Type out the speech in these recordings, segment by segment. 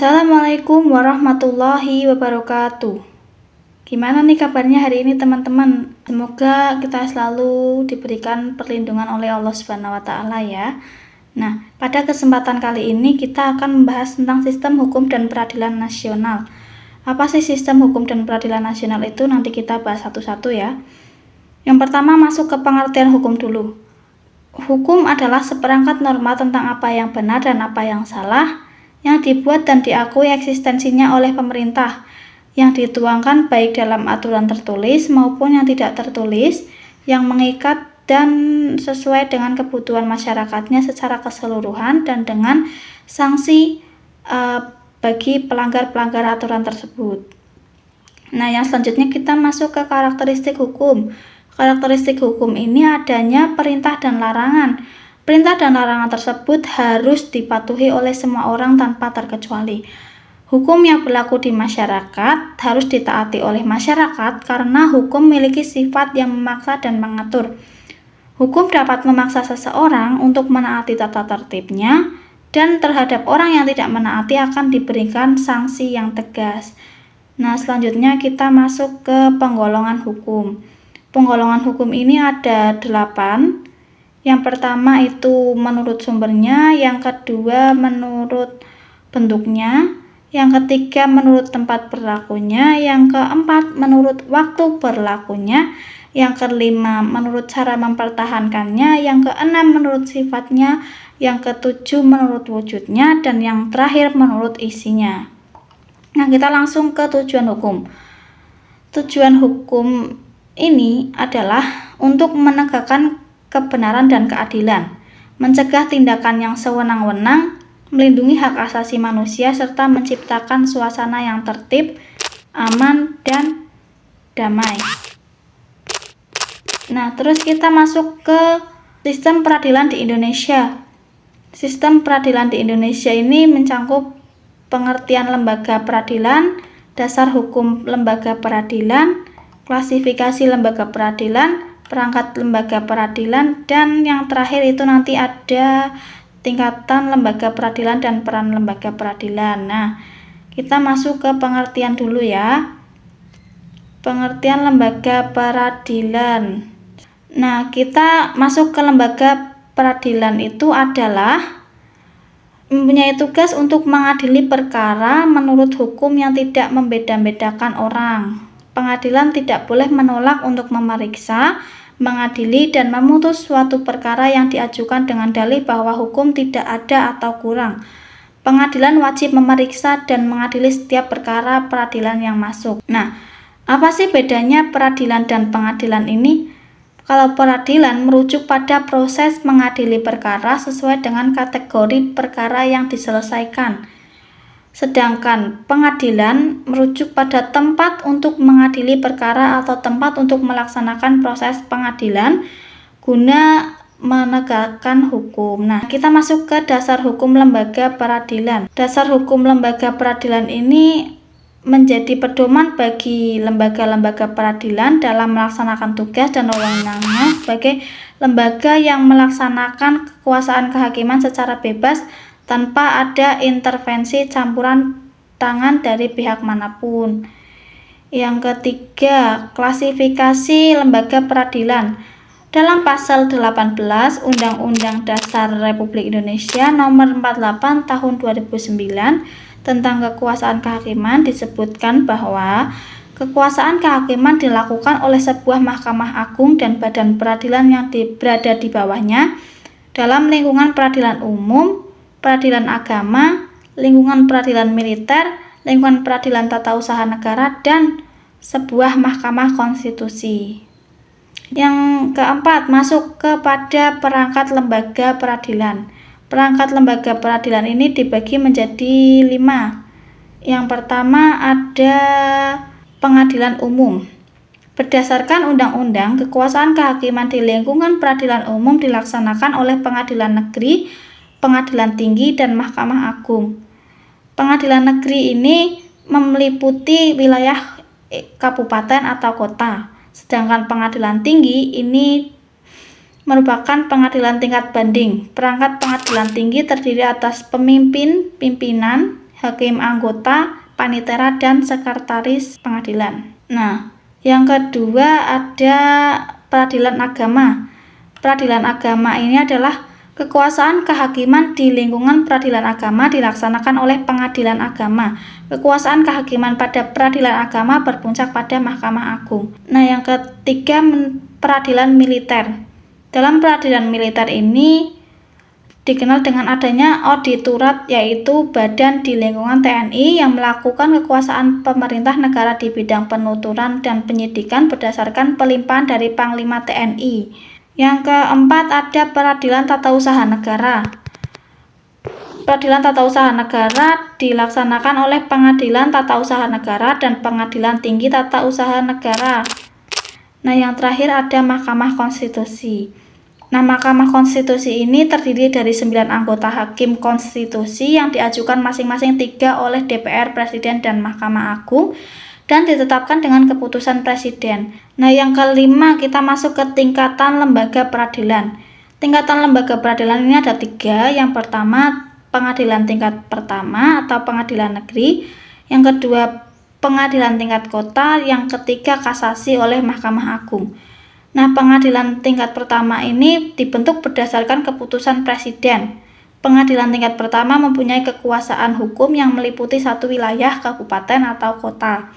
Assalamualaikum warahmatullahi wabarakatuh. Gimana nih kabarnya hari ini teman-teman? Semoga kita selalu diberikan perlindungan oleh Allah Subhanahu wa taala ya. Nah, pada kesempatan kali ini kita akan membahas tentang sistem hukum dan peradilan nasional. Apa sih sistem hukum dan peradilan nasional itu? Nanti kita bahas satu-satu ya. Yang pertama masuk ke pengertian hukum dulu. Hukum adalah seperangkat norma tentang apa yang benar dan apa yang salah yang dibuat dan diakui eksistensinya oleh pemerintah, yang dituangkan baik dalam aturan tertulis maupun yang tidak tertulis, yang mengikat dan sesuai dengan kebutuhan masyarakatnya secara keseluruhan dan dengan sanksi bagi pelanggar-pelanggar aturan tersebut. Nah, yang selanjutnya kita masuk ke karakteristik hukum. Karakteristik hukum ini adanya perintah dan larangan. Perintah dan larangan tersebut harus dipatuhi oleh semua orang tanpa terkecuali. Hukum yang berlaku di masyarakat harus ditaati oleh masyarakat karena hukum memiliki sifat yang memaksa dan mengatur. Hukum dapat memaksa seseorang untuk menaati tata tertibnya, dan terhadap orang yang tidak menaati akan diberikan sanksi yang tegas. Nah, selanjutnya kita masuk ke penggolongan hukum. Penggolongan hukum ini ada 8. Yang pertama itu menurut sumbernya, yang kedua menurut bentuknya, yang ketiga menurut tempat berlakunya, yang keempat menurut waktu berlakunya, yang kelima menurut cara mempertahankannya, yang keenam menurut sifatnya, yang ketujuh menurut wujudnya, dan yang terakhir menurut isinya. Nah, kita langsung ke tujuan hukum. Tujuan hukum ini adalah untuk menegakkan kebenaran dan keadilan, mencegah tindakan yang sewenang-wenang, melindungi hak asasi manusia, serta menciptakan suasana yang tertib, aman, dan damai. Nah, terus kita masuk ke sistem peradilan di Indonesia. Sistem peradilan di Indonesia ini mencakup pengertian lembaga peradilan, dasar hukum lembaga peradilan, klasifikasi lembaga peradilan, perangkat lembaga peradilan, dan yang terakhir itu nanti ada tingkatan lembaga peradilan dan peran lembaga peradilan. Nah, kita masuk ke pengertian dulu ya. Pengertian lembaga peradilan. Nah, kita masuk ke lembaga peradilan itu adalah mempunyai tugas untuk mengadili perkara menurut hukum yang tidak membeda-bedakan orang. Pengadilan tidak boleh menolak untuk memeriksa, mengadili, dan memutus suatu perkara yang diajukan dengan dalih bahwa hukum tidak ada atau kurang. Pengadilan wajib memeriksa dan mengadili setiap perkara peradilan yang masuk. Nah, apa sih bedanya peradilan dan pengadilan ini? Kalau peradilan merujuk pada proses mengadili perkara sesuai dengan kategori perkara yang diselesaikan. Sedangkan pengadilan merujuk pada tempat untuk mengadili perkara atau tempat untuk melaksanakan proses pengadilan guna menegakkan hukum. Nah, kita masuk ke dasar hukum lembaga peradilan. Dasar hukum lembaga peradilan ini menjadi pedoman bagi lembaga-lembaga peradilan dalam melaksanakan tugas dan wewenangnya sebagai lembaga yang melaksanakan kekuasaan kehakiman secara bebas tanpa ada intervensi campuran tangan dari pihak manapun. Yang ketiga, klasifikasi lembaga peradilan. Dalam pasal 18 Undang-Undang Dasar Republik Indonesia Nomor 48 Tahun 2009 tentang kekuasaan kehakiman disebutkan bahwa kekuasaan kehakiman dilakukan oleh sebuah mahkamah agung dan badan peradilan yang berada di bawahnya dalam lingkungan peradilan umum, peradilan agama, lingkungan peradilan militer, lingkungan peradilan tata usaha negara, dan sebuah mahkamah konstitusi. Yang keempat, masuk kepada perangkat lembaga peradilan. Perangkat lembaga peradilan ini dibagi menjadi 5. Yang pertama ada pengadilan umum. Berdasarkan undang-undang, kekuasaan kehakiman di lingkungan peradilan umum dilaksanakan oleh pengadilan negeri, pengadilan tinggi, dan mahkamah agung. Pengadilan negeri ini meliputi wilayah kabupaten atau kota. Sedangkan pengadilan tinggi ini merupakan pengadilan tingkat banding. Perangkat pengadilan tinggi terdiri atas pemimpin, pimpinan, hakim anggota, panitera, dan sekretaris pengadilan. Nah, yang kedua ada peradilan agama. Peradilan agama ini adalah kekuasaan kehakiman di lingkungan peradilan agama dilaksanakan oleh pengadilan agama. Kekuasaan kehakiman pada peradilan agama berpuncak pada Mahkamah Agung. Nah, yang ketiga peradilan militer. Dalam peradilan militer ini dikenal dengan adanya auditorat, yaitu badan di lingkungan TNI yang melakukan kekuasaan pemerintah negara di bidang penuturan dan penyidikan berdasarkan pelimpahan dari Panglima TNI. Yang keempat ada peradilan tata usaha negara. Peradilan tata usaha negara dilaksanakan oleh Pengadilan Tata Usaha Negara dan Pengadilan Tinggi Tata Usaha Negara. Nah, yang terakhir ada Mahkamah Konstitusi. Nah, Mahkamah Konstitusi ini terdiri dari 9 anggota hakim konstitusi yang diajukan masing-masing 3 oleh DPR, Presiden, dan Mahkamah Agung, dan ditetapkan dengan keputusan Presiden. Nah, yang kelima kita masuk ke tingkatan lembaga peradilan. Tingkatan lembaga peradilan ini ada 3. Yang pertama, pengadilan tingkat pertama atau pengadilan negeri. Yang kedua, pengadilan tingkat kota. Yang ketiga, kasasi oleh Mahkamah Agung. Nah, pengadilan tingkat pertama ini dibentuk berdasarkan keputusan Presiden. Pengadilan tingkat pertama mempunyai kekuasaan hukum yang meliputi satu wilayah, kabupaten, atau kota.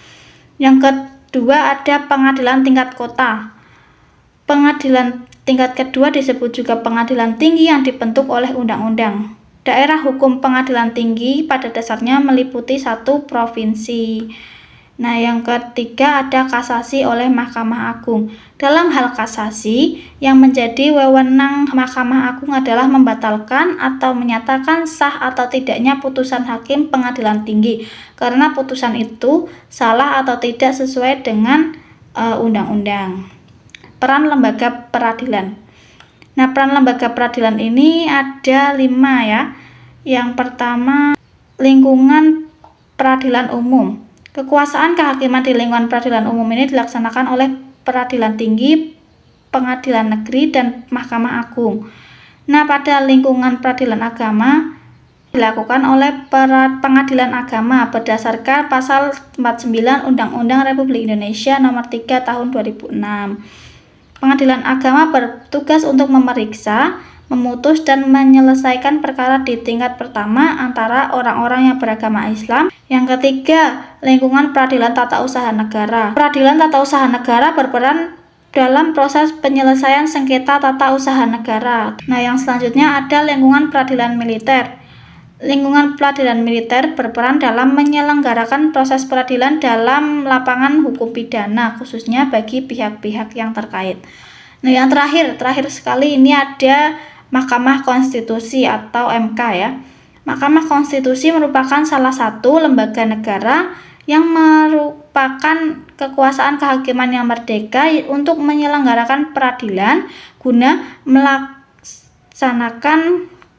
Yang kedua ada pengadilan tingkat kota. Pengadilan tingkat kedua disebut juga pengadilan tinggi yang dibentuk oleh undang-undang. Daerah hukum pengadilan tinggi pada dasarnya meliputi satu provinsi. Nah, yang ketiga ada kasasi oleh Mahkamah Agung. Dalam hal kasasi, yang menjadi wewenang Mahkamah Agung adalah membatalkan atau menyatakan sah atau tidaknya putusan hakim pengadilan tinggi, karena putusan itu salah atau tidak sesuai dengan undang-undang. Peran lembaga peradilan. Nah, peran lembaga peradilan ini ada 5 ya. Yang pertama, lingkungan peradilan umum. Kekuasaan kehakiman di lingkungan peradilan umum ini dilaksanakan oleh peradilan tinggi, pengadilan negeri, dan Mahkamah Agung. Nah, pada lingkungan peradilan agama dilakukan oleh pengadilan agama berdasarkan pasal 49 Undang-Undang Republik Indonesia Nomor 3 Tahun 2006. Pengadilan agama bertugas untuk memeriksa, memutus, dan menyelesaikan perkara di tingkat pertama antara orang-orang yang beragama Islam. Yang ketiga, lingkungan peradilan tata usaha negara. Peradilan tata usaha negara berperan dalam proses penyelesaian sengketa tata usaha negara. Nah, yang selanjutnya ada lingkungan peradilan militer. Lingkungan peradilan militer berperan dalam menyelenggarakan proses peradilan dalam lapangan hukum pidana, khususnya bagi pihak-pihak yang terkait. Nah, yang terakhir sekali ini ada Mahkamah Konstitusi atau MK ya. Mahkamah Konstitusi merupakan salah satu lembaga negara yang merupakan kekuasaan kehakiman yang merdeka untuk menyelenggarakan peradilan guna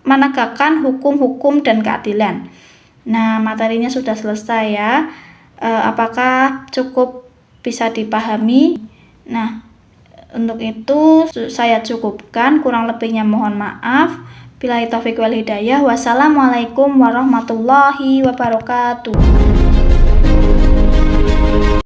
menegakkan hukum-hukum dan keadilan. Nah, materinya sudah selesai ya. Apakah cukup bisa dipahami? Nah, untuk itu saya cukupkan, kurang lebihnya mohon maaf. Billahi taufiq wal hidayah. Wassalamualaikum warahmatullahi wabarakatuh.